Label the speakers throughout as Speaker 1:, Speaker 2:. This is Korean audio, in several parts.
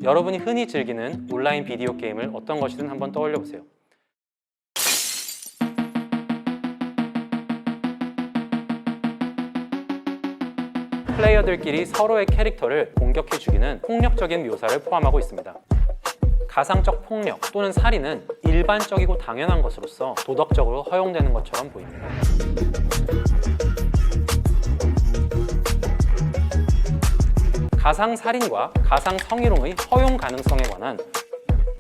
Speaker 1: 여러분이 흔히 즐기는 온라인 비디오 게임을 어떤 것이든 한번 떠올려 보세요. 플레이어들끼리 서로의 캐릭터를 공격해 죽이는 폭력적인 묘사를 포함하고 있습니다. 가상적 폭력 또는 살인은 일반적이고 당연한 것으로서 도덕적으로 허용되는 것처럼 보입니다. 가상살인과 가상성희롱의 허용 가능성에 관한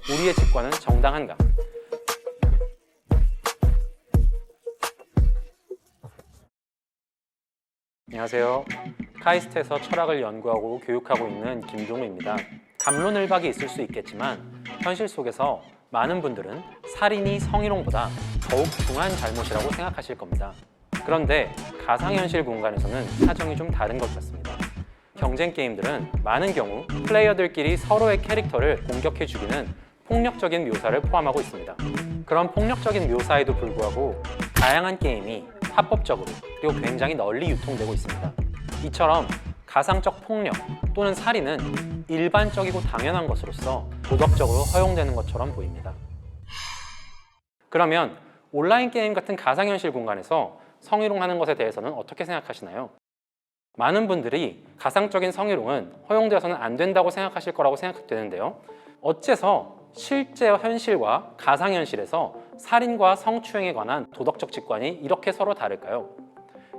Speaker 1: 우리의 직관은 정당한가? 안녕하세요. 카이스트에서 철학을 연구하고 교육하고 있는 김동우입니다. 갑론을박이 있을 수 있겠지만 현실 속에서 많은 분들은 살인이 성희롱보다 더욱 중한 잘못이라고 생각하실 겁니다. 그런데 가상현실 공간에서는 사정이 좀 다른 것 같습니다. 경쟁 게임들은 많은 경우 플레이어들끼리 서로의 캐릭터를 공격해 죽이는 폭력적인 묘사를 포함하고 있습니다. 그런 폭력적인 묘사에도 불구하고 다양한 게임이 합법적으로 그리고 굉장히 널리 유통되고 있습니다. 이처럼 가상적 폭력 또는 살인은 일반적이고 당연한 것으로서 도덕적으로 허용되는 것처럼 보입니다. 그러면 온라인 게임 같은 가상현실 공간에서 성희롱하는 것에 대해서는 어떻게 생각하시나요? 많은 분들이 가상적인 성희롱은 허용되어서는 안 된다고 생각하실 거라고 생각되는데요. 어째서 실제 현실과 가상현실에서 살인과 성추행에 관한 도덕적 직관이 이렇게 서로 다를까요?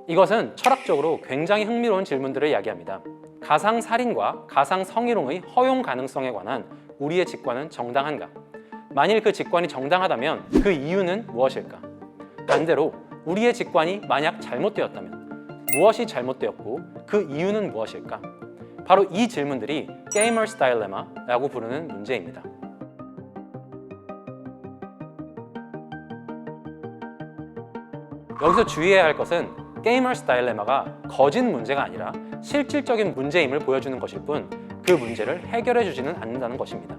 Speaker 1: 이것은 철학적으로 굉장히 흥미로운 질문들을 야기합니다. 가상살인과 가상성희롱의 허용 가능성에 관한 우리의 직관은 정당한가? 만일 그 직관이 정당하다면 그 이유는 무엇일까? 반대로 우리의 직관이 만약 잘못되었다면 무엇이 잘못되었고 그 이유는 무엇일까? 바로 이 질문들이 게이머스 다일레마라고 부르는 문제입니다. 여기서 주의해야 할 것은 게이머스 다일레마가 거짓 문제가 아니라 실질적인 문제임을 보여주는 것일 뿐 그 문제를 해결해 주지는 않는다는 것입니다.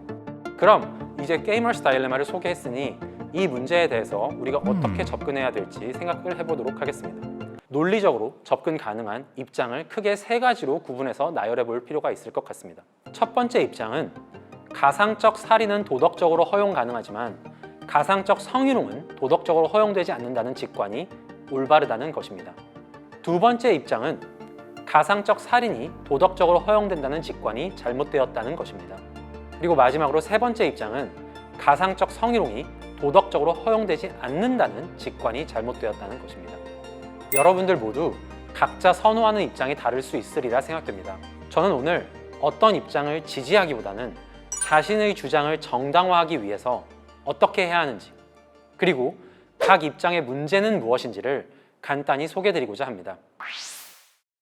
Speaker 1: 그럼 이제 게이머스 다일레마를 소개했으니 이 문제에 대해서 우리가 어떻게 접근해야 될지 생각을 해보도록 하겠습니다. 논리적으로 접근 가능한 입장을 크게 세 가지로 구분해서 나열해 볼 필요가 있을 것 같습니다. 첫 번째 입장은 가상적 살인은 도덕적으로 허용 가능하지만 가상적 성희롱은 도덕적으로 허용되지 않는다는 직관이 올바르다는 것입니다. 두 번째 입장은 가상적 살인이 도덕적으로 허용된다는 직관이 잘못되었다는 것입니다. 그리고 마지막으로 세 번째 입장은 가상적 성희롱이 도덕적으로 허용되지 않는다는 직관이 잘못되었다는 것입니다. 여러분들 모두 각자 선호하는 입장이 다를 수 있으리라 생각됩니다. 저는 오늘 어떤 입장을 지지하기보다는 자신의 주장을 정당화하기 위해서 어떻게 해야 하는지 그리고 각 입장의 문제는 무엇인지를 간단히 소개해드리고자 합니다.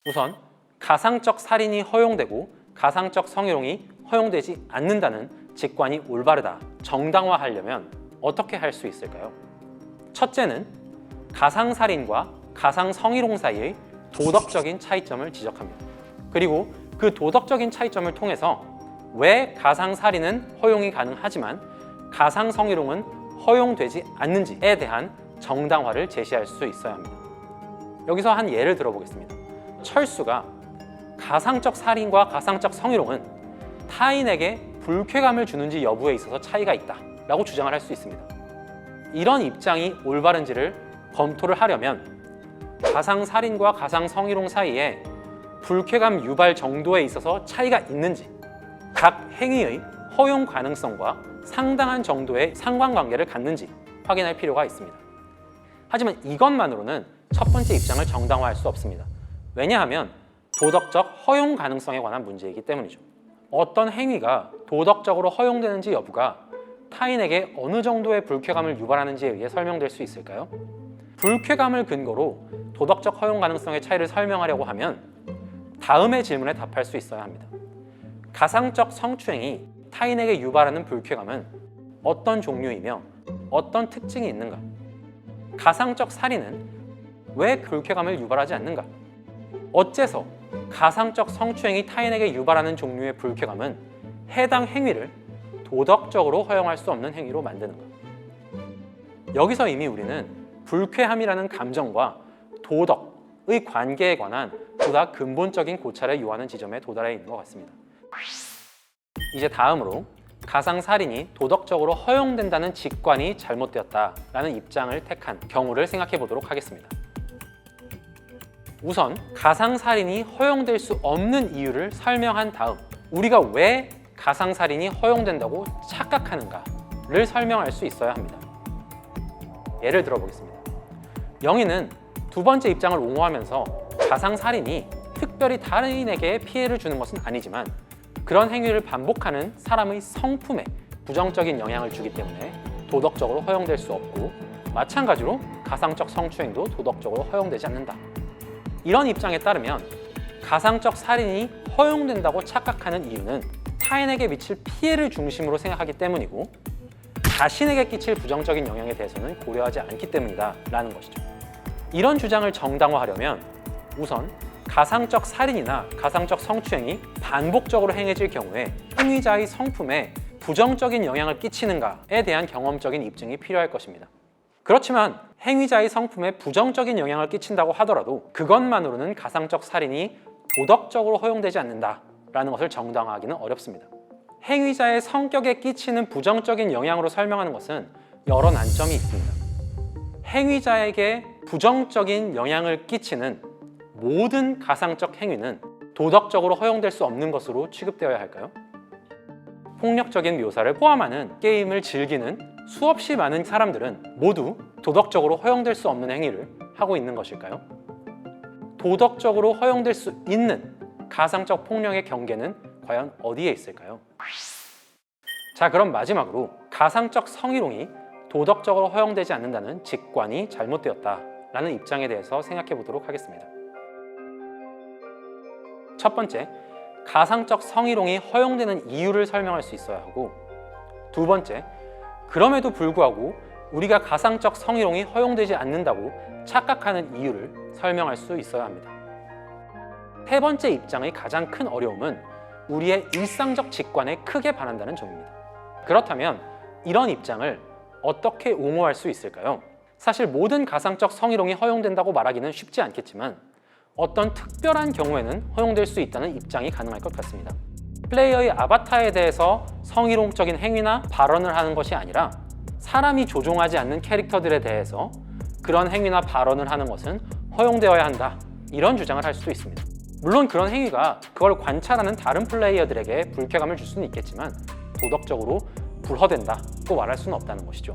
Speaker 1: 우선 가상적 살인이 허용되고 가상적 성희롱이 허용되지 않는다는 직관이 올바르다, 정당화하려면 어떻게 할 수 있을까요? 첫째는 가상살인과 가상성희롱 사이의 도덕적인 차이점을 지적합니다. 그리고 그 도덕적인 차이점을 통해서 왜 가상살인은 허용이 가능하지만 가상성희롱은 허용되지 않는지에 대한 정당화를 제시할 수 있어야 합니다. 여기서 한 예를 들어보겠습니다. 철수가 가상적 살인과 가상적 성희롱은 타인에게 불쾌감을 주는지 여부에 있어서 차이가 있다 라고 주장을 할 수 있습니다. 이런 입장이 올바른지를 검토를 하려면 가상살인과 가상성희롱 사이에 불쾌감 유발 정도에 있어서 차이가 있는지 각 행위의 허용 가능성과 상당한 정도의 상관관계를 갖는지 확인할 필요가 있습니다. 하지만 이것만으로는 첫 번째 입장을 정당화할 수 없습니다. 왜냐하면 도덕적 허용 가능성에 관한 문제이기 때문이죠. 어떤 행위가 도덕적으로 허용되는지 여부가 타인에게 어느 정도의 불쾌감을 유발하는지에 의해 설명될 수 있을까요? 불쾌감을 근거로 도덕적 허용 가능성의 차이를 설명하려고 하면 다음의 질문에 답할 수 있어야 합니다. 가상적 성추행이 타인에게 유발하는 불쾌감은 어떤 종류이며 어떤 특징이 있는가? 가상적 살인은 왜 불쾌감을 유발하지 않는가? 어째서 가상적 성추행이 타인에게 유발하는 종류의 불쾌감은 해당 행위를 도덕적으로 허용할 수 없는 행위로 만드는가? 여기서 이미 우리는 불쾌함이라는 감정과 도덕의 관계에 관한 보다 근본적인 고찰을 요하는 지점에 도달해 있는 것 같습니다. 이제 다음으로 가상살인이 도덕적으로 허용된다는 직관이 잘못되었다라는 입장을 택한 경우를 생각해 보도록 하겠습니다. 우선 가상살인이 허용될 수 없는 이유를 설명한 다음 우리가 왜 가상살인이 허용된다고 착각하는가를 설명할 수 있어야 합니다. 예를 들어 보겠습니다. 영희는 두 번째 입장을 옹호하면서 가상살인이 특별히 타인에게 피해를 주는 것은 아니지만 그런 행위를 반복하는 사람의 성품에 부정적인 영향을 주기 때문에 도덕적으로 허용될 수 없고 마찬가지로 가상적 성추행도 도덕적으로 허용되지 않는다. 이런 입장에 따르면 가상적 살인이 허용된다고 착각하는 이유는 타인에게 미칠 피해를 중심으로 생각하기 때문이고 자신에게 끼칠 부정적인 영향에 대해서는 고려하지 않기 때문이다 라는 것이죠. 이런 주장을 정당화하려면 우선 가상적 살인이나 가상적 성추행이 반복적으로 행해질 경우에 행위자의 성품에 부정적인 영향을 끼치는가에 대한 경험적인 입증이 필요할 것입니다. 그렇지만 행위자의 성품에 부정적인 영향을 끼친다고 하더라도 그것만으로는 가상적 살인이 도덕적으로 허용되지 않는다라는 것을 정당화하기는 어렵습니다. 행위자의 성격에 끼치는 부정적인 영향으로 설명하는 것은 여러 난점이 있습니다. 행위자에게 부정적인 영향을 끼치는 모든 가상적 행위는 도덕적으로 허용될 수 없는 것으로 취급되어야 할까요? 폭력적인 묘사를 포함하는 게임을 즐기는 수없이 많은 사람들은 모두 도덕적으로 허용될 수 없는 행위를 하고 있는 것일까요? 도덕적으로 허용될 수 있는 가상적 폭력의 경계는 과연 어디에 있을까요? 자, 그럼 마지막으로 가상적 성희롱이 도덕적으로 허용되지 않는다는 직관이 잘못되었다라는 입장에 대해서 생각해 보도록 하겠습니다. 첫 번째, 가상적 성희롱이 허용되는 이유를 설명할 수 있어야 하고, 두 번째, 그럼에도 불구하고 우리가 가상적 성희롱이 허용되지 않는다고 착각하는 이유를 설명할 수 있어야 합니다. 세 번째 입장의 가장 큰 어려움은 우리의 일상적 직관에 크게 반한다는 점입니다. 그렇다면 이런 입장을 어떻게 옹호할 수 있을까요? 사실 모든 가상적 성희롱이 허용된다고 말하기는 쉽지 않겠지만 어떤 특별한 경우에는 허용될 수 있다는 입장이 가능할 것 같습니다. 플레이어의 아바타에 대해서 성희롱적인 행위나 발언을 하는 것이 아니라 사람이 조종하지 않는 캐릭터들에 대해서 그런 행위나 발언을 하는 것은 허용되어야 한다, 이런 주장을 할 수도 있습니다. 물론 그런 행위가 그걸 관찰하는 다른 플레이어들에게 불쾌감을 줄 수는 있겠지만 도덕적으로 불허된다고 말할 수는 없다는 것이죠.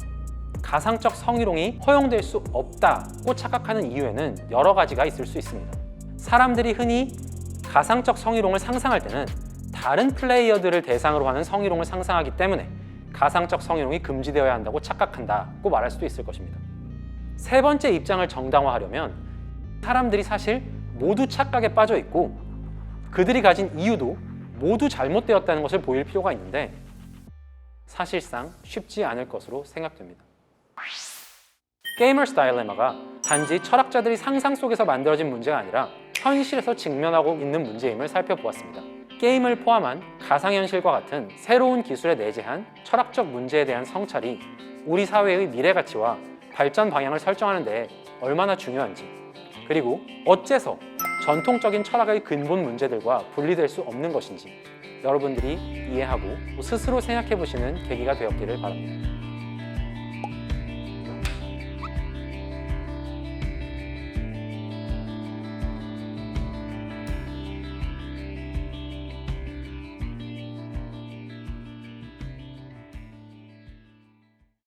Speaker 1: 가상적 성희롱이 허용될 수 없다고 착각하는 이유에는 여러 가지가 있을 수 있습니다. 사람들이 흔히 가상적 성희롱을 상상할 때는 다른 플레이어들을 대상으로 하는 성희롱을 상상하기 때문에 가상적 성희롱이 금지되어야 한다고 착각한다고 말할 수도 있을 것입니다. 세 번째 입장을 정당화하려면 사람들이 사실 모두 착각에 빠져 있고 그들이 가진 이유도 모두 잘못되었다는 것을 보일 필요가 있는데 사실상 쉽지 않을 것으로 생각됩니다. 게이머스 다일레마가 단지 철학자들이 상상 속에서 만들어진 문제가 아니라 현실에서 직면하고 있는 문제임을 살펴보았습니다. 게임을 포함한 가상현실과 같은 새로운 기술에 내재한 철학적 문제에 대한 성찰이 우리 사회의 미래 가치와 발전 방향을 설정하는 데 얼마나 중요한지, 그리고 어째서 전통적인 철학의 근본 문제들과 분리될 수 없는 것인지 여러분들이 이해하고 스스로 생각해 보시는 계기가 되었기를 바랍니다.